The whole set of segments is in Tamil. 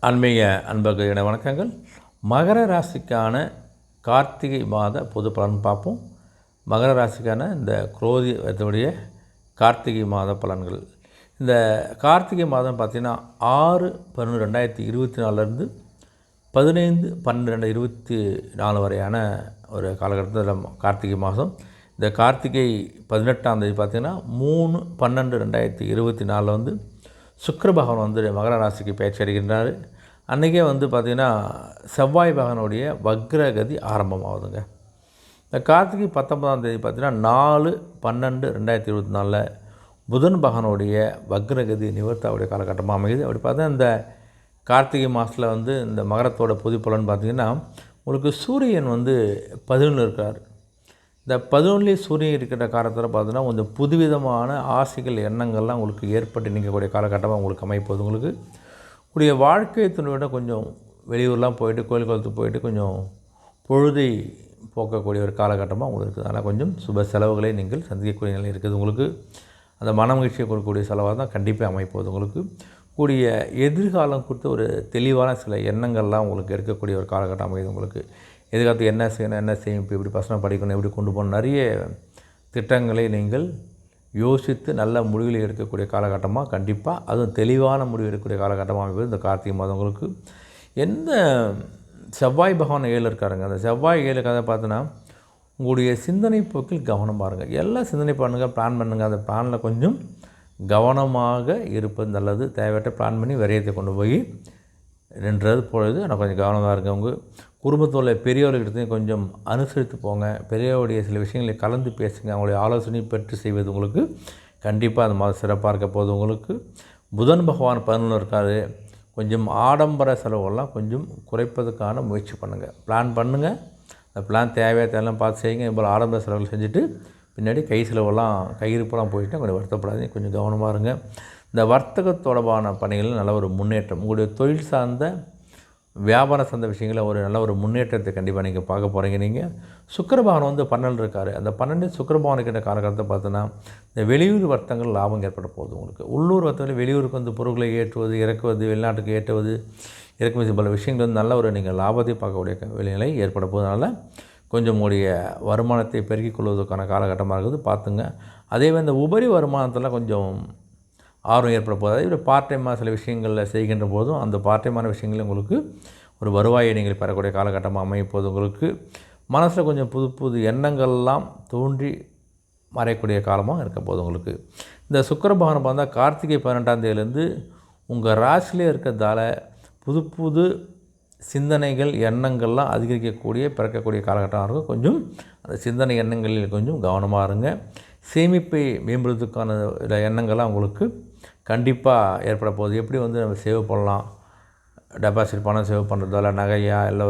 ஆன்மீக அன்பர்களே வணக்கங்கள். மகர ராசிக்கான கார்த்திகை மாத பொது பலன் பார்ப்போம். மகர ராசிக்கான இந்த குரோதி வருடத்துடைய கார்த்திகை மாத பலன்கள். இந்த கார்த்திகை மாதம் பார்த்திங்கன்னா 6/11/2024 15/12/2024 வரையான ஒரு காலகட்டத்தில் கார்த்திகை மாதம். இந்த கார்த்திகை 18ஆம் தேதி பார்த்திங்கன்னா 3/12/2024 சுக்கிர பகவான் மகர ராசிக்கு பயிற்சி அடைகின்றார். அன்றைக்கே பார்த்திங்கன்னா செவ்வாய் பகவானுடைய வக்ரகதி ஆரம்பமாகுதுங்க. இந்த கார்த்திகை 19ஆம் தேதி பார்த்திங்கன்னா 4/12/2024 புதன் பகவானுடைய வக்ரகதி நிவர்த்தாவுடைய காலகட்டமாக அமையுது. அப்படி பார்த்தா இந்த கார்த்திகை மாதத்தில் இந்த மகரத்தோட பொது பலன் பார்த்திங்கன்னா உங்களுக்கு சூரியன் 11 இருக்கார். இந்த 11 சூரியன் இருக்கிற காலத்தில் பார்த்தீங்கன்னா கொஞ்சம் புதுவிதமான ஆசைகள் எண்ணங்கள்லாம் உங்களுக்கு ஏற்பட்டு நீங்கக்கூடிய காலகட்டமாக உங்களுக்கு அமைப்போது. உங்களுக்கு உடைய வாழ்க்கை துணையோட கொஞ்சம் வெளியூர்லாம் போயிட்டு கோயில் குளத்துக்கு போயிட்டு கொஞ்சம் பொழுதை போக்கக்கூடிய ஒரு காலகட்டமாக உங்களுக்கு இருக்குது. அதனால் கொஞ்சம் சுப செலவுகளை நீங்கள் சந்திக்கக்கூடிய நிலை இருக்குது. உங்களுக்கு அந்த மன மகிழ்ச்சியை கொடுக்கக்கூடிய செலவாக தான் கண்டிப்பாக அமைப்போது. உங்களுக்கு கூடிய எதிர்காலம் குறித்து ஒரு தெளிவான சில எண்ணங்கள்லாம் உங்களுக்கு இருக்கக்கூடிய ஒரு காலகட்டம் அமையுது. உங்களுக்கு எதிர்காலத்துக்கு என்ன செய்யணும், என்ன செய்யும், இப்போ எப்படி பசங்க படிக்கணும், எப்படி கொண்டு போகணும், நிறைய திட்டங்களை நீங்கள் யோசித்து நல்ல முடிவுகளை எடுக்கக்கூடிய காலகட்டமாக கண்டிப்பாக அதுவும் தெளிவான முடிவு எடுக்கக்கூடிய காலகட்டமாக அமைப்பது இந்த கார்த்திகை மாதம். உங்களுக்கு எந்த செவ்வாய் பகவான் 7 இருக்காருங்க. அந்த செவ்வாய் 7 கதை பார்த்தோன்னா உங்களுடைய சிந்தனை போக்கில் கவனம் பாருங்கள். எல்லாம் சிந்தனை பண்ணுங்கள், பிளான் பண்ணுங்கள். அந்த பிளானில் கொஞ்சம் கவனமாக இருப்பது நல்லது. தேவையற்ற பிளான் பண்ணி விரயத்தை கொண்டு போய் நின்றது பொழுது ஆனால் கொஞ்சம் கவனமாக இருங்க. உங்கள் குடும்பத்தில் பெரியவர்கிட்ட கொஞ்சம் அனுசரித்து போங்க. பெரியவருடைய சில விஷயங்களை கலந்து பேசுங்க. அவங்களுடைய ஆலோசனை பெற்று செய்வது உங்களுக்கு கண்டிப்பாக அந்த மாதிரி சிறப்பாக இருக்க போது. உங்களுக்கு புதன் பகவான் 11 இருக்கார். கொஞ்சம் ஆடம்பர செலவுகள்லாம் கொஞ்சம் குறைப்பதற்கான முயற்சி பண்ணுங்கள். பிளான் பண்ணுங்கள். அந்த பிளான் தேவையெல்லாம் பார்த்து செய்யுங்க. இப்போ ஆடம்பர செலவுகள் செஞ்சுட்டு பின்னாடி கை செலவெல்லாம் கையிருப்பெல்லாம் போயிட்டு கொஞ்சம் வருத்தப்படாதீங்க. கொஞ்சம் கவனமாக இருங்க. இந்த வர்த்தக தொடர்பான பணிகளில் நல்ல ஒரு முன்னேற்றம், உங்களுடைய தொழில் சார்ந்த வியாபாரம் சார்ந்த விஷயங்களில் ஒரு நல்ல ஒரு முன்னேற்றத்தை கண்டிப்பாக நீங்கள் பார்க்க போகிறீங்க. நீங்கள் சுக்கிர பகவான் 12 இருக்கார். அந்த 12 சுக்கிர பகவான் இருக்கின்ற காலகட்டத்தை பார்த்தோன்னா இந்த வெளியூர் வர்த்தகங்கள் லாபம் ஏற்பட போகுது. உங்களுக்கு உள்ளூர் வர்த்தகத்தில் வெளியூருக்கு பொருட்களை ஏற்றுவது, இறக்குவது, வெளிநாட்டுக்கு ஏற்றுவது, இறக்குமதி பல விஷயங்கள் நல்ல ஒரு நீங்கள் லாபத்தை பார்க்கக்கூடிய நிலை ஏற்பட போவதனால கொஞ்சம் உங்களுடைய வருமானத்தை பெருக்கிக் கொள்வதற்கான காலகட்டமாக இருக்குது. பார்த்துங்க. அதேமாதிரி இந்த உபரி வருமானத்தில் கொஞ்சம் ஆர்வம் ஏற்பட போகுது. இப்படி பார்ட் டைமாக சில விஷயங்களில் செய்கின்ற போதும் அந்த பார்ட் டைமான விஷயங்களில் உங்களுக்கு ஒரு வருவாயை நீங்கள் பெறக்கூடிய காலகட்டமாக அமைப்போது. உங்களுக்கு மனசில் கொஞ்சம் புது புது எண்ணங்கள்லாம் தோன்றி மறையக்கூடிய காலமாக இருக்க போது. உங்களுக்கு இந்த சுக்கிர பகவான் பார்த்தா கார்த்திகை 18ஆம் தேதியிலேருந்து உங்கள் ராசியிலே இருக்கிறதால புது புது சிந்தனைகள் எண்ணங்கள்லாம் அதிகரிக்கக்கூடிய பிறக்கக்கூடிய காலகட்டமாக இருக்கும். கொஞ்சம் அந்த சிந்தனை எண்ணங்களில் கொஞ்சம் கவனமாக இருங்க. சேமிப்பை மேம்படுத்துக்கான எண்ணங்கள்லாம் உங்களுக்கு கண்டிப்பாக ஏற்பட போகுது. எப்படி நம்ம சேவ் பண்ணலாம், டெபாசிட் பணம் சேவ் பண்ணுறதால நகையா இல்லை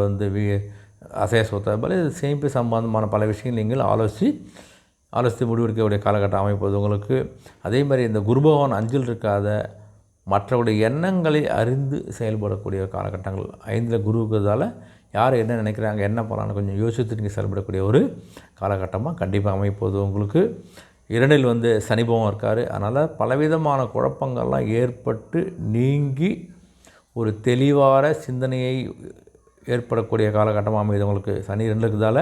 அசைய சொத்தை போல் சேமிப்பு சம்பந்தமான பல விஷயங்கள் நீங்கள் ஆலோசித்து முடிவெடுக்கக்கூடிய காலகட்டம் அமைப்பது உங்களுக்கு. அதே மாதிரி இந்த குரு பகவான் 5 இருக்காத மற்றவருடைய எண்ணங்களை அறிந்து செயல்படக்கூடிய காலகட்டங்கள் 5 குரு இருக்கிறதால யார் என்ன நினைக்கிறாங்க, என்ன பண்ணலான்னு கொஞ்சம் யோசித்து நீங்கள் செயல்படக்கூடிய ஒரு காலகட்டமாக கண்டிப்பாக அமைப்போது. உங்களுக்கு 2 சனி பகவான் இருக்கார். அதனால் பலவிதமான குழப்பங்கள்லாம் ஏற்பட்டு நீங்கி ஒரு தெளிவான சிந்தனையை ஏற்படக்கூடிய காலகட்டமாக அமைது. உங்களுக்கு சனி 2 இருக்கிறதால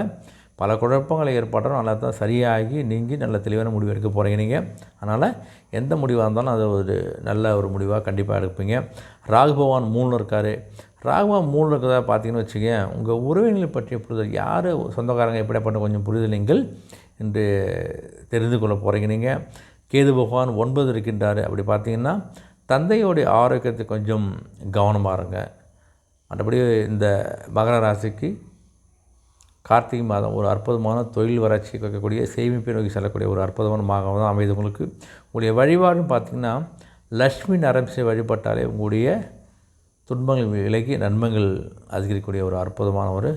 பல குழப்பங்களை ஏற்பட்டாலும் நல்லா தான் சரியாகி நீங்கி நல்ல தெளிவான முடிவு எடுக்க போகிறீங்க நீங்கள். அதனால் எந்த முடிவாக இருந்தாலும் அது ஒரு நல்ல ஒரு முடிவாக கண்டிப்பாக எடுப்பீங்க. ராகு பகவான் 3 இருக்கார். ராகு பகவான் 3 இருக்கிறதா பார்த்தீங்கன்னு வச்சுக்கோங்க, உங்கள் உறவினர்களை பற்றிய புரிதல், யார் சொந்தக்காரங்க எப்படிப்பட்ட கொஞ்சம் புரிதல் நீங்கள் என்று தெரிந்து கொள்ள போகிறீங்க நீங்கள். கேது பகவான் 9 இருக்கின்றார். அப்படி பார்த்திங்கன்னா தந்தையோடைய ஆரோக்கியத்தை கொஞ்சம் கவனமாக இருங்க. மற்றபடி இந்த மகர ராசிக்கு கார்த்திகை மாதம் ஒரு அற்புதமான தொழில் வளர்ச்சி வைக்கக்கூடிய சேமிப்பை நோக்கி செல்லக்கூடிய ஒரு அற்புதமான மாதம் தான் அமைது. உங்களுக்கு உங்களுடைய வழிபாடுன்னு பார்த்திங்கன்னா லக்ஷ்மி நரம்சை வழிபட்டாலே உங்களுடைய துன்பங்கள் விலகி நன்மைகள் அதிகரிக்கக்கூடிய ஒரு அற்புதமான ஒரு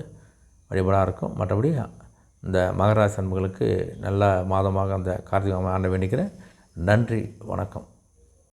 வழிபாடாக இருக்கும். மற்றபடி இந்த மகர ராசி அன்பர்களுக்கு நல்ல மாதமாக அந்த கார்த்திகை மாதம் ஆண்டு வேண்டிக்கிறேன். நன்றி, வணக்கம்.